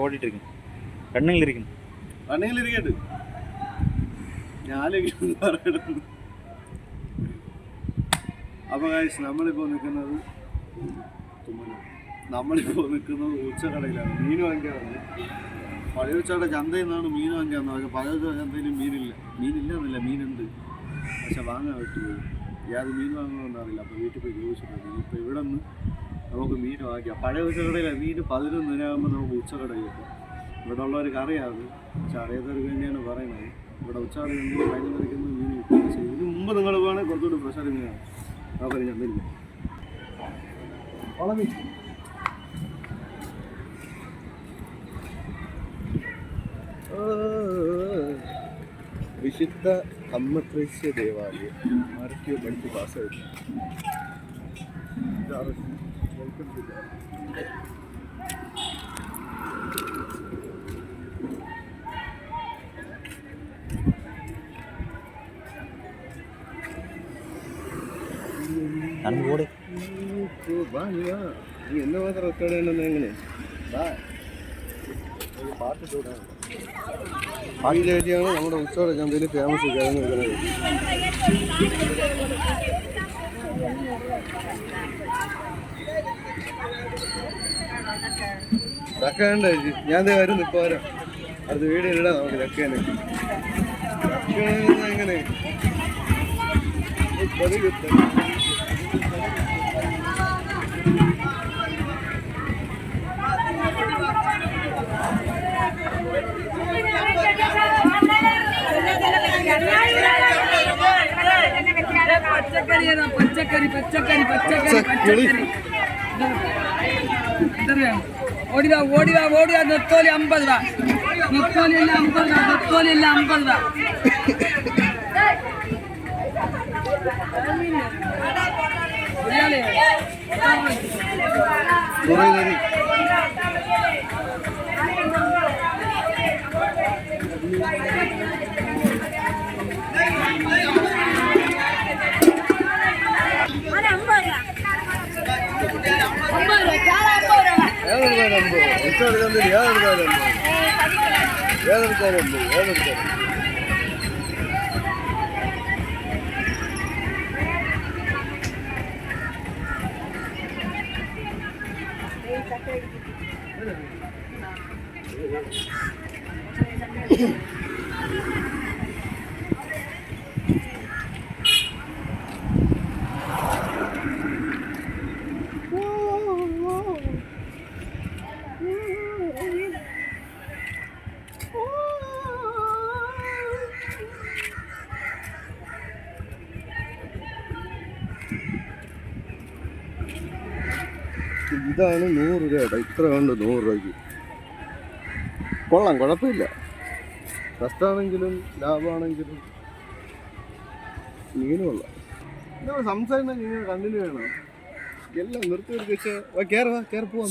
ഓടിയിട്ടിരിക്കുന്നു. റണ്ണിങ്ങിലിരിക്കുന്നു. റണ്ണിങ്ങിലിരിക്കട്ടെ. അപ്പോൾ ഗൈസ് നമ്മളിപ്പോൾ നിൽക്കുന്നത് ഉച്ചക്കടയിലാണ്. മീൻ വാങ്ങിക്കാൻ വന്നത്. പഴയ ഉച്ചയുടെ ചന്തയിൽ നിന്നാണ് മീൻ വാങ്ങിക്കാൻ വന്നത്. പക്ഷേ പഴയ ഉച്ച ചന്തയിൽ മീനില്ലെന്നില്ല, മീനുണ്ട്, പക്ഷെ വാങ്ങാൻ വിട്ടുപോയി. ഏത് മീൻ വാങ്ങണമെന്ന് അറിയില്ല. അപ്പോൾ വീട്ടിൽ പോയി ചോദിച്ചിട്ടുണ്ട്. ഇപ്പോൾ ഇവിടെ നിന്ന് നമുക്ക് മീൻ വാങ്ങിക്കാം. പഴയ ഉച്ചക്കടയിലാണ് മീൻ 11:00 നമുക്ക് ഉച്ചക്കട കിട്ടും. ഇവിടെ ഉള്ളവർക്ക് അറിയാതെ, പക്ഷെ അറിയാത്തവർക്ക് വേണ്ടിയാണ് പറയുന്നത്. ഇവിടെ ഉച്ചക്കട ചന്തയിൽ 11:00 മീൻ കിട്ടും. പക്ഷേ ഇതിന് മുമ്പ് നിങ്ങൾ പോകണമെങ്കിൽ കുറച്ചുകൂടി പ്രഷർ മീനാണ്. അപ്പോൾ ചന്തയില്ല വളമീൻ. വിശുദ്ധ അമ്മത്രേസ്യ ദേവാലയം ആരൊക്കെയോ പഠിച്ച് പാസ്സായിട്ട്. നീ എന്നെ മാത്രം റെക്കോർഡ് ചെയ്യണമെന്ന് എങ്ങനെ പാട്ട് ചേച്ചിയാണ് നമ്മുടെ ഉത്സവ ചന്തയിൽ ഫേമസ് കിഴങ്ങ് വെക്കുന്നത്. ചക്ക വേണ്ട ചേച്ചി, ഞാൻ വരും. ഇപ്പോൾ വരാം. അടുത്ത വീഡിയോ ഇടാം നമുക്ക്. ചക്കേനെ എങ്ങനെ പച്ചക്കറി ഓടിവാ ഓടിവാ ഓടിവാ. നെത്തോലി 50 രൂപ. നെത്തോലിയെല്ലാം 50 രൂപ. നെത്തോലിയെല്ലാം 50 രൂപ. ഇതാണ് 100 രൂപ. ഇത്ര ഉണ്ട് 100 രൂപയ്ക്ക്. കൊള്ളാം, കുഴപ്പമില്ല. കഷ്ടമാണെങ്കിലും ലാഭമാണെങ്കിലും മീൻ കൊള്ളാം. നമ്മൾ സംസാരിക്കുന്ന ഇങ്ങനെ കണ്ടിന്യൂ വേണം. എല്ലാം നിർത്തി വെച്ച് കയറി പോവാം.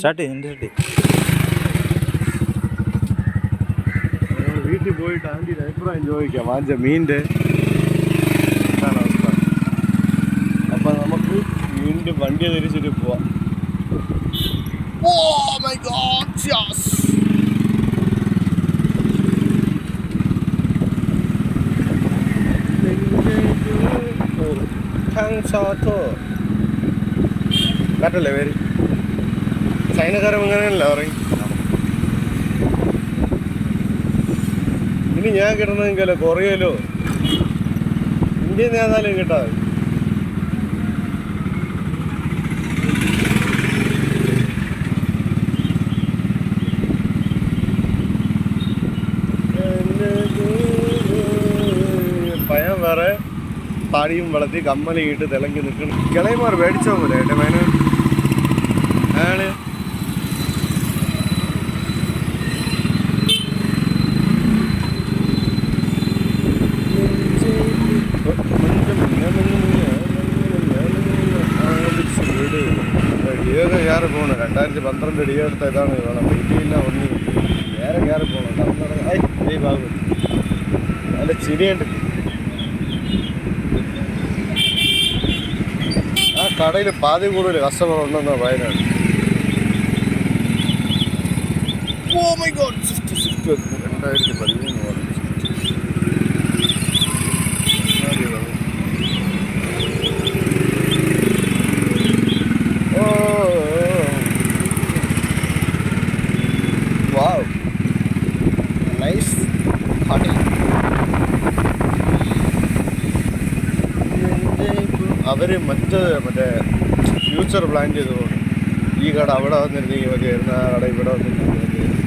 വീട്ടിൽ പോയിട്ട് ആൻറ്റിയുടെ അഭിപ്രായം ചോദിക്കാം വാങ്ങിച്ച മീനിൻ്റെ അവസ്ഥ. അപ്പം നമുക്ക് വീണ്ടും വണ്ടി തിരിച്ചിട്ട് പോവാം. Oh my God, yes! കേട്ടല്ലേ പേര്? ചൈനക്കാരും അങ്ങനെയല്ല പറയും. ഇനി ഞാൻ കിട്ടണമെങ്കിലോ കൊറിയയിലോ ഇന്ത്യയിൽ നിന്ന് ഏതായാലും കിട്ടാതെ. പയം വേറെ താടിയും വളർത്തി കമ്മലിട്ട് തിളങ്ങി നിൽക്കണം. കിളയന്മാർ മേടിച്ചോ പോലെ എൻ്റെ മൈന ആണ്. ഡിയോ കയറി പോകണം. 2012 ഡിയോ എടുത്ത ഇതാണ് വേണം. വീട്ടിലില്ല ഒന്നും വേറെ കയറി പോകണം. ഈ ഭാഗം നല്ല ചിരിയുണ്ട്. ആ കടയിൽ പാതി കൂടുതൽ കസ്റ്റമർ ഉണ്ടെന്നാണ് പറയുന്നത്. Oh my God, Swift 2013 model. Wow, nice party. അവര് മറ്റേ ഫ്യൂച്ചർ പ്ലാൻ ചെയ്തതുകൊണ്ട് ഈ കട അവിടെ വന്നിരുന്നെങ്കിൽ മതിയായിരുന്നു, ആ കട ഇവിടെ വന്നിരുന്നെങ്കിൽ മതിയായിരുന്നു.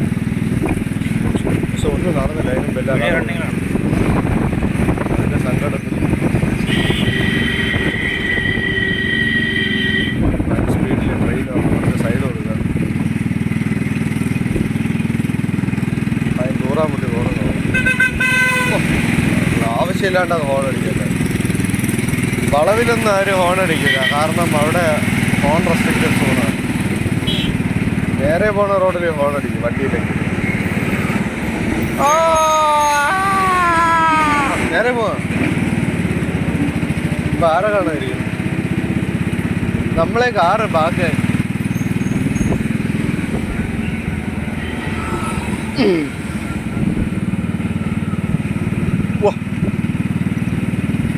പക്ഷെ ഒന്നും നടന്നില്ല. അതിനും വല്ല അതിൻ്റെ സങ്കടത്തിൽ സ്പീഡിൽ ട്രെയിൻ നമ്മുടെ സൈഡ് കൊടുക്കുക. അതിന് ദൂറാൻ വേണ്ടി പോകണം. ആവശ്യമില്ലാണ്ട് അത് ഹോൺ അടിക്കില്ല. വളവിലൊന്നും ആരും ഹോൺ അടിക്കില്ല, കാരണം അവിടെ ഹോൺ റെസ്ട്രിക്റ്റഡ് സോണാണ്. നേരെ പോണ റോഡിൽ ഹോൺ അടിക്കും വണ്ടിയിലേക്ക്. നേരെ പോവാ. ഇപ്പം ആരെ കാണാതിരിക്കും? നമ്മളെ കാറ് ബാക്കി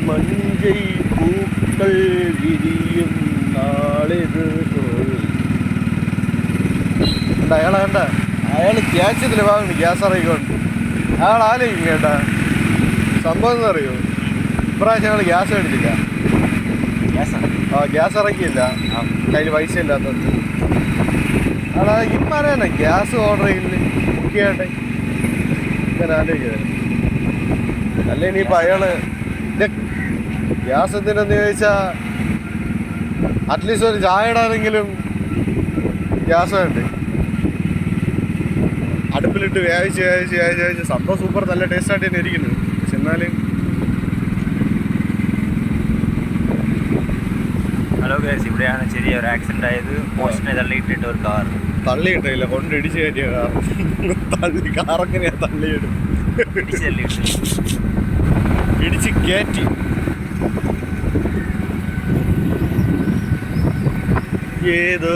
മഞ്ചൈ പൂക്കൾ വിരിയും നാളിത്. അയാളെ കണ്ട, അയാൾ ഗ്യാസിൽ വാങ്ങുന്നു, ഗ്യാസ് ഇറങ്ങിക്കൊണ്ട്. അയാൾ ആലോചിക്കും കേട്ടാ, സംഭവം എന്താ അറിയോ, ഇപ്രാവശ്യം ഞങ്ങൾ ഗ്യാസ് മേടിച്ചില്ല. ഗ്യാസ് ഇറക്കിയില്ല, കയ്യിൽ പൈസ ഇല്ലാത്തത്. അയാൾ ഇമ്മാനെ ഗ്യാസ് ഓർഡർ ചെയ്യില്ല, ബുക്ക് ചെയ്യട്ടെ. ഞാൻ ആലോചിക്കുന്നത് അല്ല. ഇനിയിപ്പോൾ അയാള് ഗ്യാസ് എന്തിനെന്ന് ചോദിച്ചാൽ അറ്റ്ലീസ്റ്റ് ഒരു ചായ ഇടാനെങ്കിലും ഗ്യാസ് വേണ്ടേ. അടുപ്പിലിട്ട് വേവിച്ച് സംഭവം സൂപ്പർ നല്ല ടേസ്റ്റായിട്ട് തന്നെ ഇരിക്കുന്നു. പക്ഷെ എന്നാലും ഹലോ ഗൈസ്, ഇവിടെയാണ് ചെറിയൊരു ആക്സിഡന്റ് ആയത്. പോസ്റ്റിനെ തള്ളിയിട്ടിട്ട് ഒരു കാർ തള്ളിയിട്ടില്ല, കൊണ്ട് ഇടിച്ച് കയറ്റിയ കാർ. കാറെങ്ങനെയാ തള്ളിയിടും? ഇടിച്ച് കയറ്റി. ഏതോ